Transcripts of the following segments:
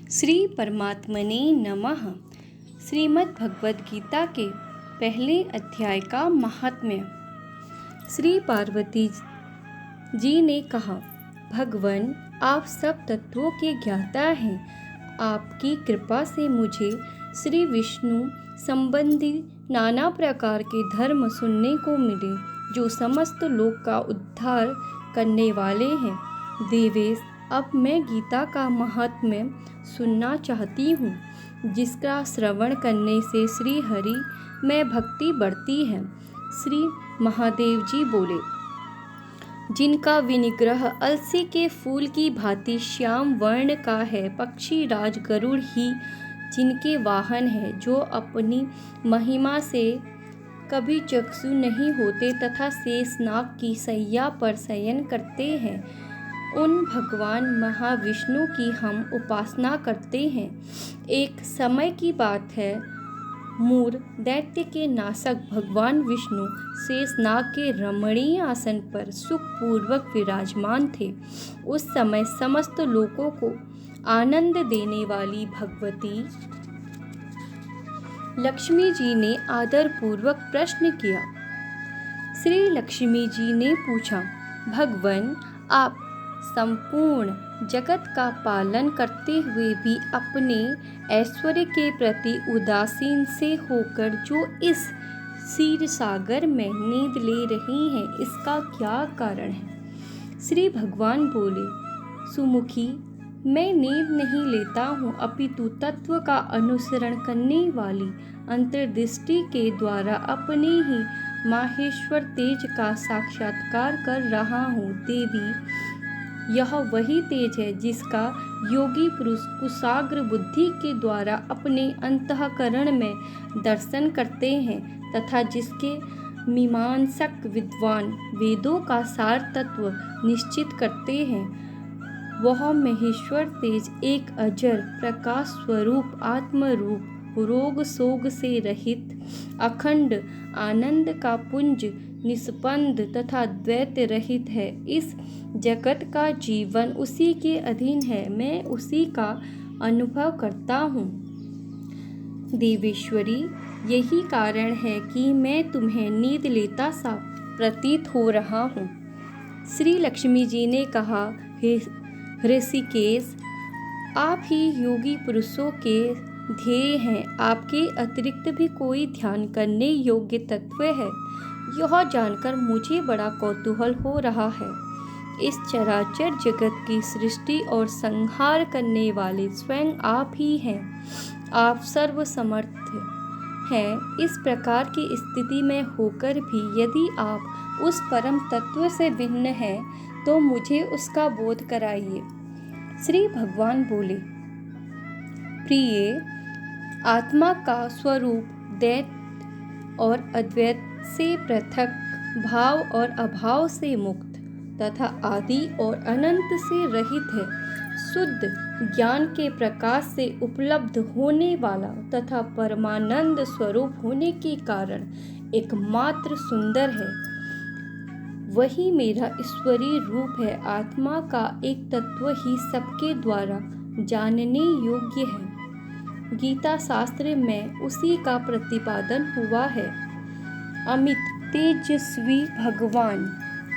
श्री परमात्मने नमः। श्रीमद् भगवद गीता के पहले अध्याय का महात्म्य। श्री पार्वती जी ने कहा, भगवान आप सब तत्वों के ज्ञाता हैं। आपकी कृपा से मुझे श्री विष्णु संबंधी नाना प्रकार के धर्म सुनने को मिले जो समस्त लोक का उद्धार करने वाले हैं। देवेश, अब मैं गीता का महात्म्य सुनना चाहती हूँ, जिसका श्रवण करने से श्री हरि में भक्ति बढ़ती है। श्री महादेव जी बोले, जिनका विनिग्रह अलसी के फूल की भांति श्याम वर्ण का है, पक्षी राज गरुड़ ही जिनके वाहन है, जो अपनी महिमा से कभी चक्षु नहीं होते तथा शेषनाग की सैया पर शयन करते हैं, उन भगवान महाविष्णु की हम उपासना करते हैं। एक समय की बात है, मूर दैत्य के नाशक भगवान विष्णु शेषनाग के रमणीय आसन पर सुखपूर्वक विराजमान थे। उस समय समस्त लोगों को आनंद देने वाली भगवती लक्ष्मी जी ने आदरपूर्वक प्रश्न किया। श्री लक्ष्मी जी ने पूछा, भगवान आप संपूर्ण जगत का पालन करते हुए भी अपने ऐश्वर्य के प्रति उदासीन से होकर जो इस क्षीर सागर में नींद ले रही हैं, इसका क्या कारण है? श्री भगवान बोले, सुमुखी, मैं नींद नहीं लेता हूँ, अपितु तत्व का अनुसरण करने वाली अंतर्दृष्टि के द्वारा अपने ही माहेश्वर तेज का साक्षात्कार कर रहा हूँ। देवी, यह वही तेज है जिसका योगी पुरुष कुशाग्र बुद्धि के द्वारा अपने अंतःकरण में दर्शन करते हैं तथा जिसके मीमांसक विद्वान वेदों का सार तत्व निश्चित करते हैं। वह महेश्वर तेज एक अजर प्रकाश स्वरूप आत्मरूप, रोग शोग से रहित अखंड आनंद का पुंज, निष्पन्द तथा द्वैत रहित है। इस जगत का जीवन उसी के अधीन है, मैं उसी का अनुभव करता हूँ। देवेश्वरी, यही कारण है कि मैं तुम्हें नींद लेता सा प्रतीत हो रहा हूँ। श्री लक्ष्मी जी ने कहा, ऋषिकेश, आप ही योगी पुरुषों के ध्येय हैं, आपके अतिरिक्त भी कोई ध्यान करने योग्य तत्व है। यह जानकर मुझे बड़ा कौतूहल हो रहा है। इस चराचर जगत की सृष्टि और संहार करने वाले स्वयं आप ही हैं। आप सर्वसमर्थ हैं। इस प्रकार की स्थिति में होकर भी यदि आप उस परम तत्व से भिन्न हैं, तो मुझे उसका बोध कराइए। श्री भगवान बोले, प्रिय, आत्मा का स्वरूप द्वैत और अद्वैत से पृथक, भाव और अभाव से मुक्त तथा आदि और अनंत से रहित है। शुद्ध ज्ञान के प्रकाश से उपलब्ध होने वाला तथा परमानंद स्वरूप होने के कारण एकमात्र सुंदर है। वही मेरा ईश्वरीय रूप है। आत्मा का एक तत्व ही सबके द्वारा जानने योग्य है। गीता शास्त्र में उसी का प्रतिपादन हुआ है। अमित तेजस्वी भगवान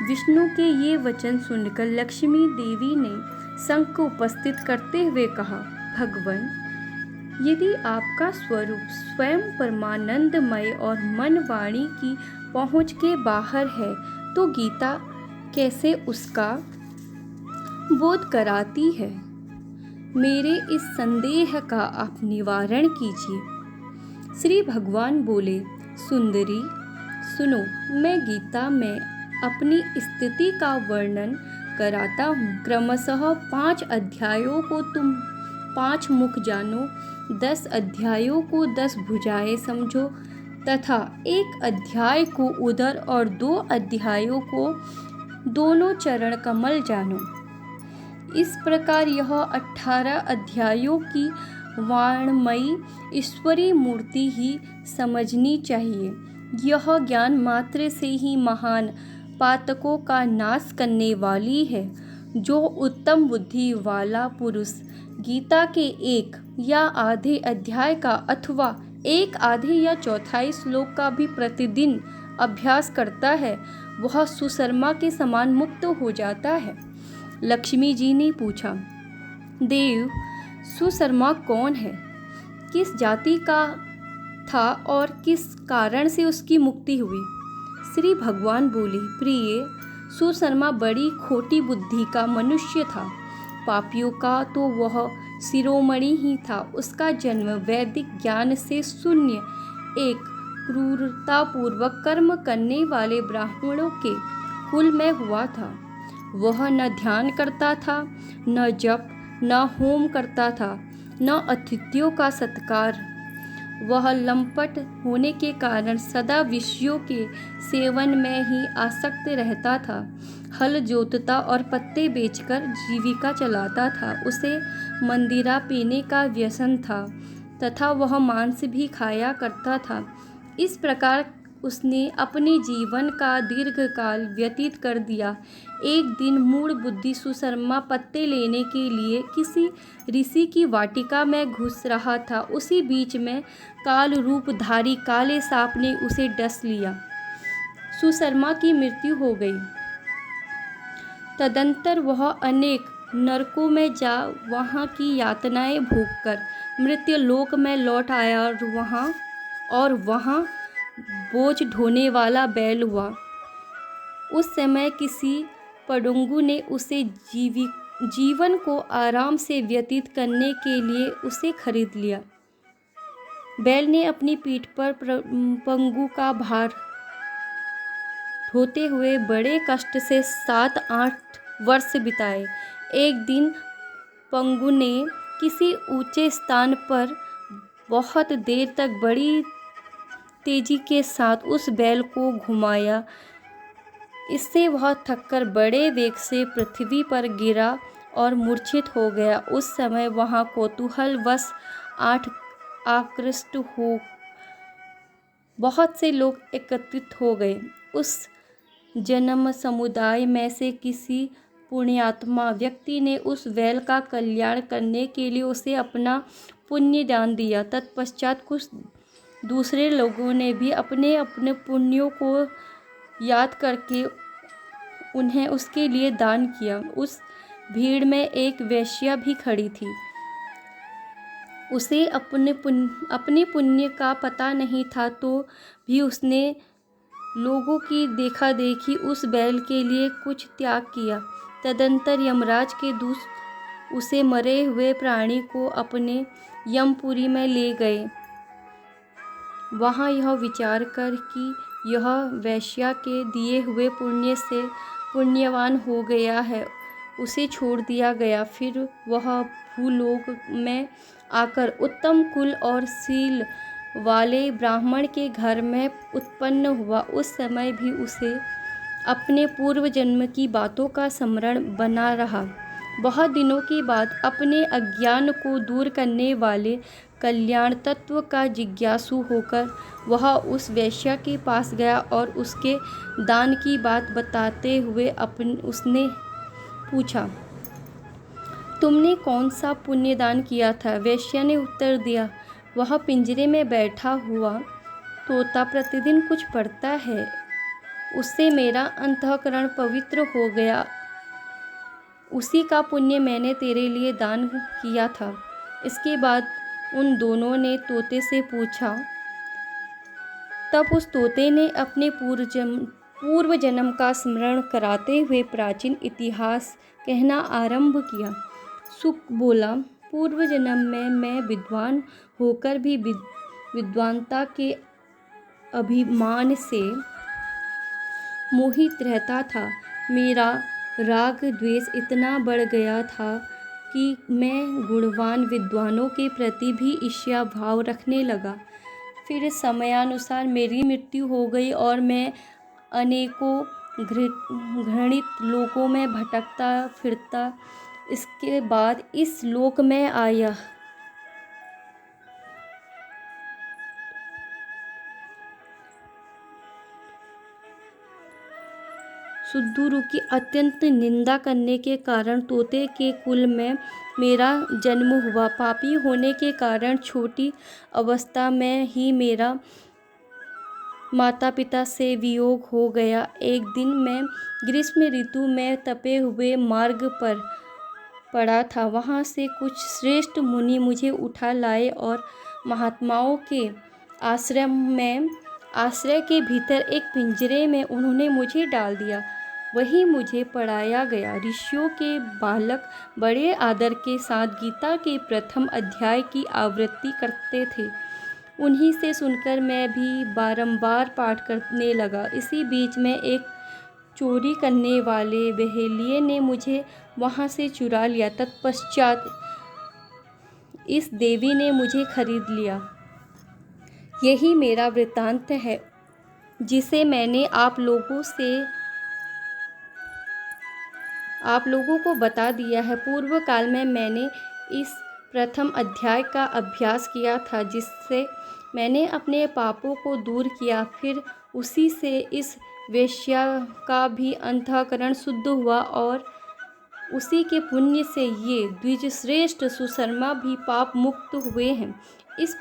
विष्णु के ये वचन सुनकर लक्ष्मी देवी ने शंख उपस्थित करते हुए कहा, भगवान, यदि आपका स्वरूप स्वयं परमानंदमय और मन वाणी की पहुँच के बाहर है, तो गीता कैसे उसका बोध कराती है? मेरे इस संदेह का आप निवारण कीजिए। श्री भगवान बोले, सुंदरी, सुनो, मैं गीता में अपनी स्थिति का वर्णन कराता हूँ। क्रमशः 5 अध्यायों को तुम 5 मुख जानो, 10 अध्यायों को 10 भुजाएं समझो तथा 1 अध्याय को उदर और 2 अध्यायों को दोनों चरण कमल जानो। इस प्रकार यह 18 अध्यायों की वाणमयी ईश्वरीय मूर्ति ही समझनी चाहिए। यह ज्ञान मात्र से ही महान पातकों का नाश करने वाली है। जो उत्तम बुद्धि वाला पुरुष गीता के एक या आधे अध्याय का अथवा एक आधे या चौथाई श्लोक का भी प्रतिदिन अभ्यास करता है, वह सुशर्मा के समान मुक्त हो जाता है। लक्ष्मी जी ने पूछा, देव, सुशर्मा कौन है? किस जाति का था और किस कारण से उसकी मुक्ति हुई? श्री भगवान बोले, प्रिय, सुशर्मा बड़ी खोटी बुद्धि का मनुष्य था। पापियों का तो वह शिरोमणि ही था। उसका जन्म वैदिक ज्ञान से शून्य एक क्रूरतापूर्वक कर्म करने वाले ब्राह्मणों के कुल में हुआ था। वह न ध्यान करता था, न जप, न होम करता था, न अतिथियों का सत्कार। वह लंपट होने के कारण सदा विषयों के सेवन में ही आसक्त रहता था। हल जोतता और पत्ते बेचकर जीविका चलाता था। उसे मंदिरा पीने का व्यसन था तथा वह मांस भी खाया करता था। इस प्रकार उसने अपने जीवन का दीर्घकाल व्यतीत कर दिया। एक दिन मूढ़ बुद्धि सुशर्मा पत्ते लेने के लिए किसी ऋषि की वाटिका में घुस रहा था। उसी बीच में काल रूपधारी काले सांप ने उसे डस लिया। सुशर्मा की मृत्यु हो गई। तदंतर वह अनेक नरकों में जा वहाँ की यातनाएं भोगकर मृत्यु लोक में लौट आया और वहाँ बोझ ढोने वाला बैल हुआ। उस समय किसी पडुंगू ने उसे जीवन को आराम से व्यतीत करने के लिए उसे खरीद लिया। बैल ने अपनी पीठ पर पंगु का भार ढोते हुए बड़े कष्ट से 7-8 वर्ष बिताए। एक दिन पंगु ने किसी ऊंचे स्थान पर बहुत देर तक बड़ी तेजी के साथ उस बैल को घुमाया। इससे वह थककर बड़े वेग से पृथ्वी पर गिरा और मूर्छित हो गया। उस समय वहाँ कौतूहलवश आकृष्ट हो बहुत से लोग एकत्रित हो गए। उस जन्म समुदाय में से किसी पुण्यात्मा व्यक्ति ने उस बैल का कल्याण करने के लिए उसे अपना पुण्य दान दिया। तत्पश्चात कुछ दूसरे लोगों ने भी अपने अपने पुण्यों को याद करके उन्हें उसके लिए दान किया। उस भीड़ में एक वेश्या भी खड़ी थी। उसे अपने पुण्य का पता नहीं था, तो भी उसने लोगों की देखा देखी उस बैल के लिए कुछ त्याग किया। तदंतर यमराज के दूत उसे मरे हुए प्राणी को अपने यमपुरी में ले गए। वहाँ यह विचार कर कि यह वेश्या के दिए हुए पुण्य से पुण्यवान हो गया है, उसे छोड़ दिया गया। फिर वह भूलोक में आकर उत्तम कुल और शील वाले ब्राह्मण के घर में उत्पन्न हुआ। उस समय भी उसे अपने पूर्व जन्म की बातों का स्मरण बना रहा। बहुत दिनों के बाद अपने अज्ञान को दूर करने वाले कल्याण तत्व का जिज्ञासु होकर वह उस वेश्या के पास गया और उसके दान की बात बताते हुए उसने पूछा, तुमने कौन सा पुण्य दान किया था? वेश्या ने उत्तर दिया, वह पिंजरे में बैठा हुआ तोता प्रतिदिन कुछ पढ़ता है, उससे मेरा अंतःकरण पवित्र हो गया। उसी का पुण्य मैंने तेरे लिए दान किया था। इसके बाद उन दोनों ने तोते से पूछा। तब उस तोते ने अपने पूर्व जन्म का स्मरण कराते हुए प्राचीन इतिहास कहना आरंभ किया। सुक बोला, पूर्व जन्म में मैं विद्वान होकर भी विद्वानता के अभिमान से मोहित रहता था। मेरा राग द्वेष इतना बढ़ गया था कि मैं गुणवान विद्वानों के प्रति भी ईर्ष्या भाव रखने लगा। फिर समयानुसार मेरी मृत्यु हो गई और मैं अनेकों घृणित लोकों में भटकता फिरता इसके बाद इस लोक में आया। सुद्धरू की अत्यंत निंदा करने के कारण तोते के कुल में मेरा जन्म हुआ। पापी होने के कारण छोटी अवस्था में ही मेरा माता पिता से वियोग हो गया। एक दिन मैं ग्रीष्म ऋतु में तपे हुए मार्ग पर पड़ा था। वहाँ से कुछ श्रेष्ठ मुनि मुझे उठा लाए और महात्माओं के आश्रय के भीतर एक पिंजरे में उन्होंने मुझे डाल दिया। वहीं मुझे पढ़ाया गया। ऋषियों के बालक बड़े आदर के साथ गीता के प्रथम अध्याय की आवृत्ति करते थे। उन्हीं से सुनकर मैं भी बारंबार पाठ करने लगा। इसी बीच में एक चोरी करने वाले बहेलिये ने मुझे वहाँ से चुरा लिया। तत्पश्चात इस देवी ने मुझे खरीद लिया। यही मेरा वृत्तांत है, जिसे मैंने आप लोगों को बता दिया है। पूर्व काल में मैंने इस प्रथम अध्याय का अभ्यास किया था, जिससे मैंने अपने पापों को दूर किया। फिर उसी से इस वेश्या का भी अंतःकरण शुद्ध हुआ और उसी के पुण्य से ये द्विजश्रेष्ठ सुशर्मा भी पाप मुक्त हुए हैं। इस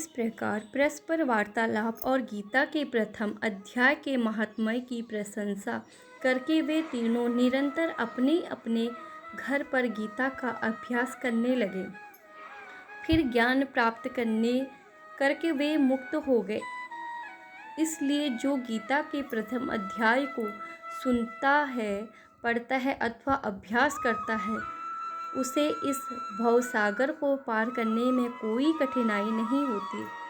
प्रकार परस्पर वार्तालाप और गीता के प्रथम अध्याय के महात्म्य की प्रशंसा करके वे तीनों निरंतर अपने अपने घर पर गीता का अभ्यास करने लगे। फिर ज्ञान प्राप्त करके वे मुक्त हो गए। इसलिए जो गीता के प्रथम अध्याय को सुनता है, पढ़ता है अथवा अभ्यास करता है, उसे इस भवसागर को पार करने में कोई कठिनाई नहीं होती।